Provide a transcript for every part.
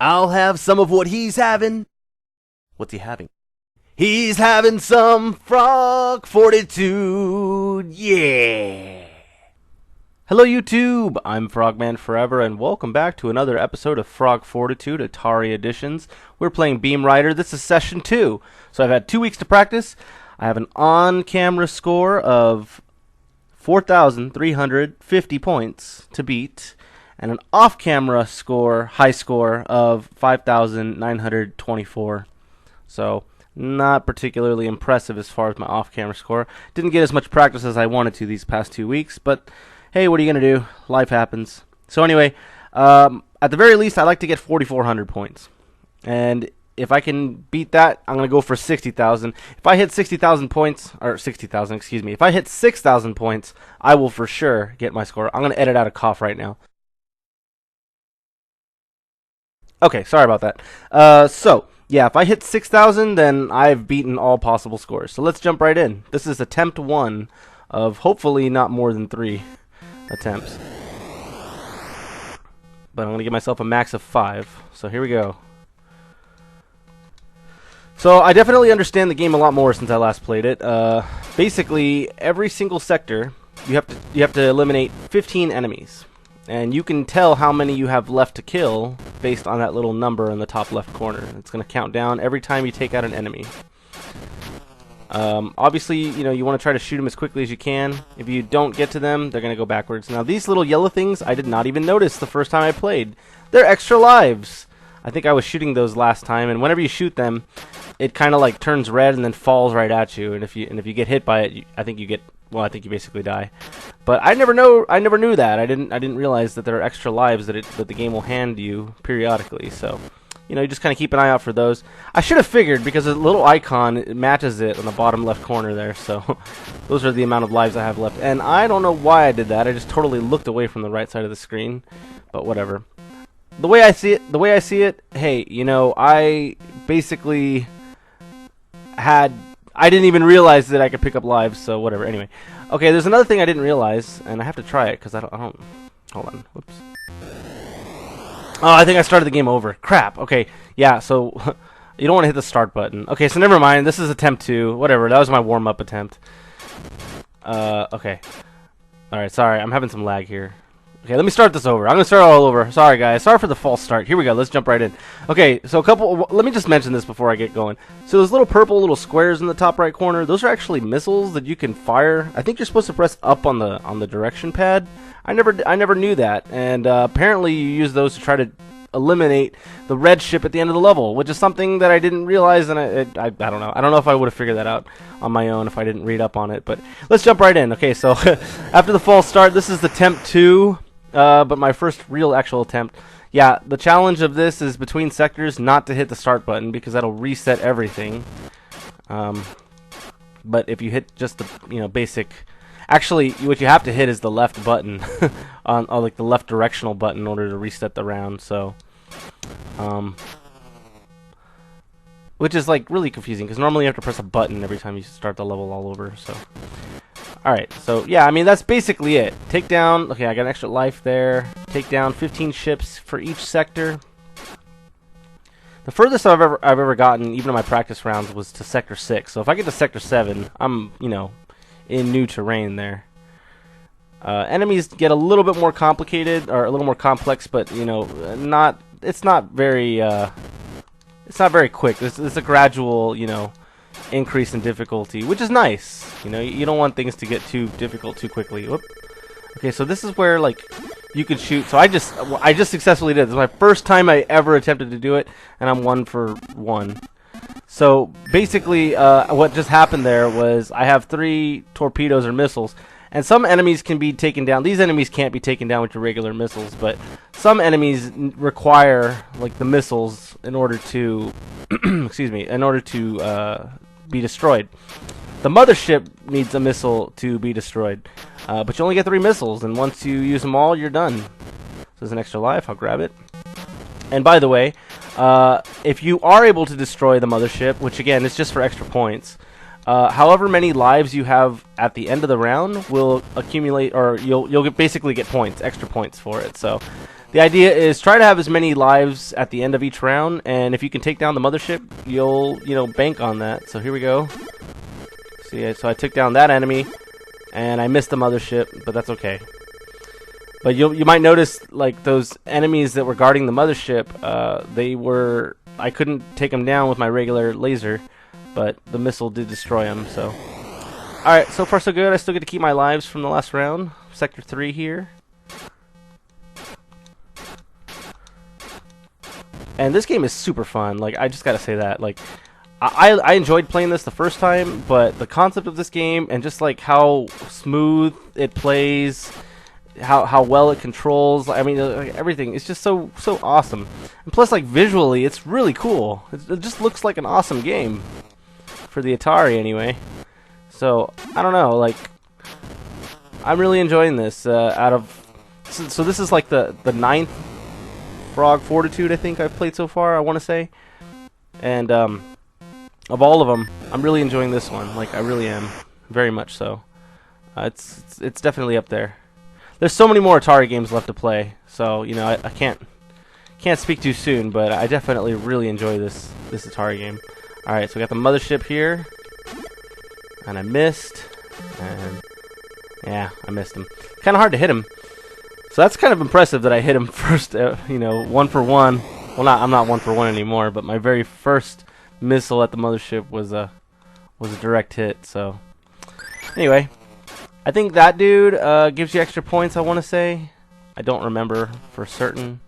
I'll have some of what he's having. What's he having? He's having some frog fortitude. Yeah. Hello YouTube, I'm Frogman Forever, and welcome back to another episode of Frog Fortitude Atari Editions. We're playing Beamrider. This is session 2. So I've had 2 weeks to practice. I have an on-camera score of 4,350 points to beat, and an off-camera score, high score, of 5,924. So, not particularly impressive as far as my off-camera score. Didn't get as much practice as I wanted to these past 2 weeks, but hey, what are you going to do? Life happens. So anyway, at the very least, I'd like to get 4,400 points. And if I can beat that, I'm going to go for 60,000. If I hit 60,000 points, or 60,000, excuse me. If I hit 6,000 points, I will for sure get my score. I'm going to edit out a cough right now. Okay, sorry about that. So, yeah, if I hit 6,000, then I've beaten all possible scores. So let's jump right in. This is attempt 1 of hopefully not more than 3 attempts. But I'm going to give myself a max of 5. So here we go. So I definitely understand the game a lot more since I last played it. Basically, every single sector, you have to eliminate 15 enemies. And you can tell how many you have left to kill based on that little number in the top left corner. It's going to count down every time you take out an enemy. Obviously, you want to try to shoot them as quickly as you can. If you don't get to them, they're going to go backwards. Now, these little yellow things, I did not even notice the first time I played. They're extra lives. I think I was shooting those last time, and whenever you shoot them, it kind of like turns red and then falls right at you. And if you get hit by it, I think you basically die. But I never knew that. I didn't realize that there are extra lives that the game will hand you periodically. So, you just kind of keep an eye out for those. I should have figured because the little icon matches it on the bottom left corner there. So, those are the amount of lives I have left. And I don't know why I did that. I just totally looked away from the right side of the screen. But whatever. The way I see it, hey, I basically I didn't even realize that I could pick up lives, so whatever. Anyway, okay, there's another thing I didn't realize, and I have to try it because I don't. Hold on, whoops. Oh, I think I started the game over. Crap. Okay, yeah. So you don't want to hit the start button. Okay, so never mind. This is attempt 2. Whatever. That was my warm-up attempt. Okay. All right. Sorry, I'm having some lag here. Okay, let me start this over. I'm going to start all over. Sorry, guys. Sorry for the false start. Here we go. Let's jump right in. Okay, so let me just mention this before I get going. So those little purple little squares in the top right corner, those are actually missiles that you can fire. I think you're supposed to press up on the direction pad. I never knew that. And apparently you use those to try to eliminate the red ship at the end of the level, which is something that I didn't realize, and I don't know. I don't know if I would have figured that out on my own if I didn't read up on it. But let's jump right in. Okay, so after the false start, this is attempt 2. But my first real actual attempt. Yeah, the challenge of this is between sectors not to hit the start button because that'll reset everything. But if you hit just the basic, actually what you have to hit is the left button on like the left directional button in order to reset the round. So, which is like really confusing because normally you have to press a button every time you start the level all over. So. Alright, so yeah, I mean that's basically it. Take down, okay, I got an extra life there. Take down 15 ships for each sector. The furthest I've ever gotten, even in my practice rounds, was to sector 6. So if I get to sector 7, I'm, in new terrain there. Enemies get a little bit more complicated, or a little more complex, but it's not very quick. It's a gradual, increase in difficulty, which is nice. You don't want things to get too difficult too quickly. Whoop. Okay, so this is where like you could shoot. So I just successfully did. This is my first time I ever attempted to do it, and I'm 1 for 1. So basically, what just happened there was I have 3 torpedoes or missiles, and some enemies can be taken down. These enemies can't be taken down with your regular missiles, but some enemies require like the missiles in order to, excuse me, in order to be destroyed. The mothership needs a missile to be destroyed, but you only get 3 missiles, and once you use them all, you're done. So there's an extra life. I'll grab it. And by the way, if you are able to destroy the mothership, which again is just for extra points, however many lives you have at the end of the round will accumulate, or you'll basically get points, extra points for it. So The idea is try to have as many lives at the end of each round, and if you can take down the mothership, you'll, bank on that. So here we go. See, so I took down that enemy, and I missed the mothership, but that's okay. But you might notice, like, those enemies that were guarding the mothership, I couldn't take them down with my regular laser, but the missile did destroy them, so. Alright, so far so good. I still get to keep my lives from the last round. Sector 3 here. And this game is super fun. Like, I just gotta say that. Like, I enjoyed playing this the first time, but the concept of this game and just like how smooth it plays, how well it controls, I mean, like, everything is just so awesome. And plus, like, visually, it's really cool. It just looks like an awesome game for the Atari, anyway. So I don't know, like, I'm really enjoying this. So this is like the 9th Fortitude I think I've played so far, I want to say. And of all of them, I'm really enjoying this one. Like, I really am, very much so. It's definitely up there. There's so many more Atari games left to play, so I can't speak too soon, but I definitely really enjoy this Atari game. All right, so we got the mothership here, and I missed, and yeah, I missed him. Kind of hard to hit him. So that's kind of impressive that I hit him first, 1 for 1. Well, I'm not 1 for 1 anymore, but my very first missile at the mothership was a direct hit. So anyway, I think that dude gives you extra points, I want to say. I don't remember for certain.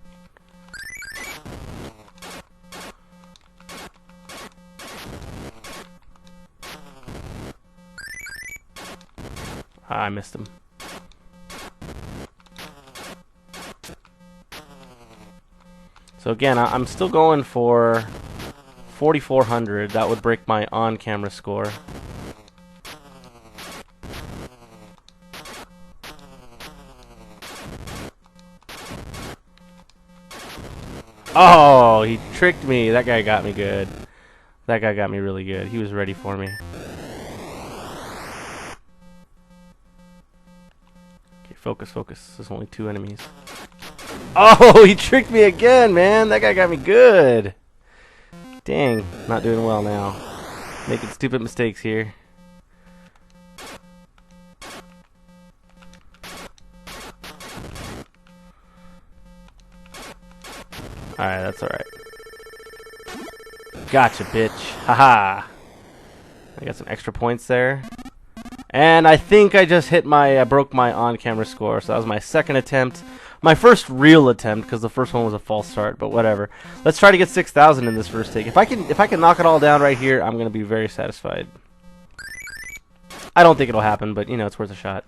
I missed him. So again, I'm still going for 4,400. That would break my on-camera score. Oh, he tricked me. That guy got me good. That guy got me really good. He was ready for me. Okay, focus, focus. There's only 2 enemies. Oh, he tricked me again, man. That guy got me good. Dang, not doing well now. Making stupid mistakes here. Alright, that's alright. Gotcha, bitch. Haha. I got some extra points there. And I think I just broke my on-camera score, so that was my second attempt. My first real attempt, because the first one was a false start, but whatever. Let's try to get 6,000 in this first take. If I can knock it all down right here, I'm going to be very satisfied. I don't think it'll happen, but, it's worth a shot.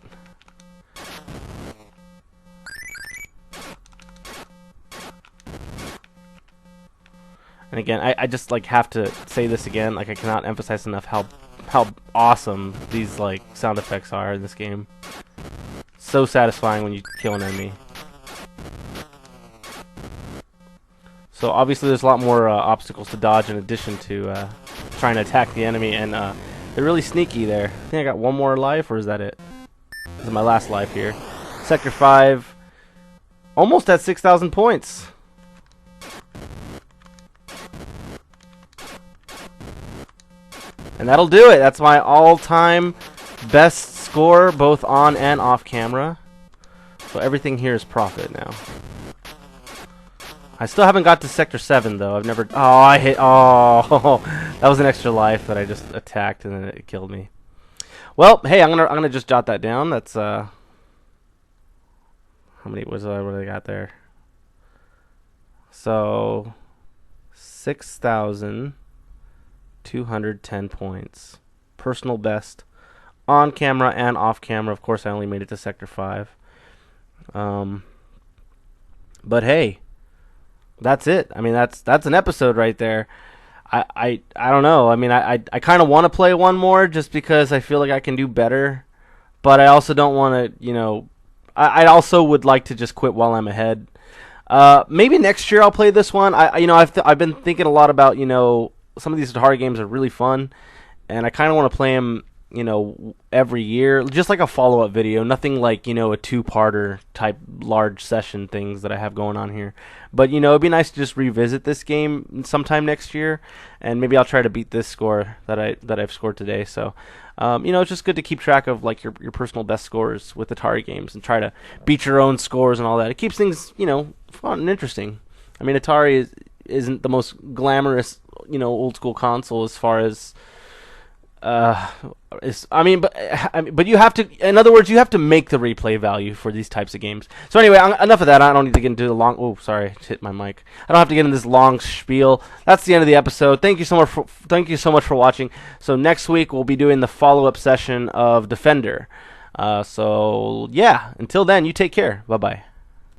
And again, I just, like, have to say this again. Like, I cannot emphasize enough how awesome these, like, sound effects are in this game. So satisfying when you kill an enemy. So obviously there's a lot more obstacles to dodge in addition to trying to attack the enemy, and they're really sneaky there. I think I got one more life, or is that it? This is my last life here. Sector 5, almost at 6,000 points. And that'll do it. That's my all-time best score, both on and off camera. So everything here is profit now. I still haven't got to Sector 7, though. I've never... Oh, I hit... Oh, that was an extra life that I just attacked, and then it killed me. Well, hey, I'm gonna just jot that down. That's, how many... What do I got there? So... 6,210 points. Personal best. On camera and off camera. Of course, I only made it to Sector 5. But hey... That's it. I mean, that's an episode right there. I don't know. I mean, I kind of want to play one more just because I feel like I can do better, but I also don't want to, I also would like to just quit while I'm ahead. Maybe next year I'll play this one. I've been thinking a lot about, some of these Atari games are really fun, and I kind of want to play them every year, just like a follow-up video, nothing like, a 2-parter type large session things that I have going on here. But, it'd be nice to just revisit this game sometime next year, and maybe I'll try to beat this score that I've scored today. So, it's just good to keep track of like your personal best scores with Atari games and try to beat your own scores and all that. It keeps things, fun and interesting. I mean, Atari isn't the most glamorous, old school console as far as but you have to. In other words, you have to make the replay value for these types of games. So anyway, enough of that. I don't need to get into the long. Oh, sorry, hit my mic. I don't have to get into this long spiel. That's the end of the episode. Thank you so much for watching. So next week we'll be doing the follow-up session of Defender. So yeah, until then, you take care. Bye bye.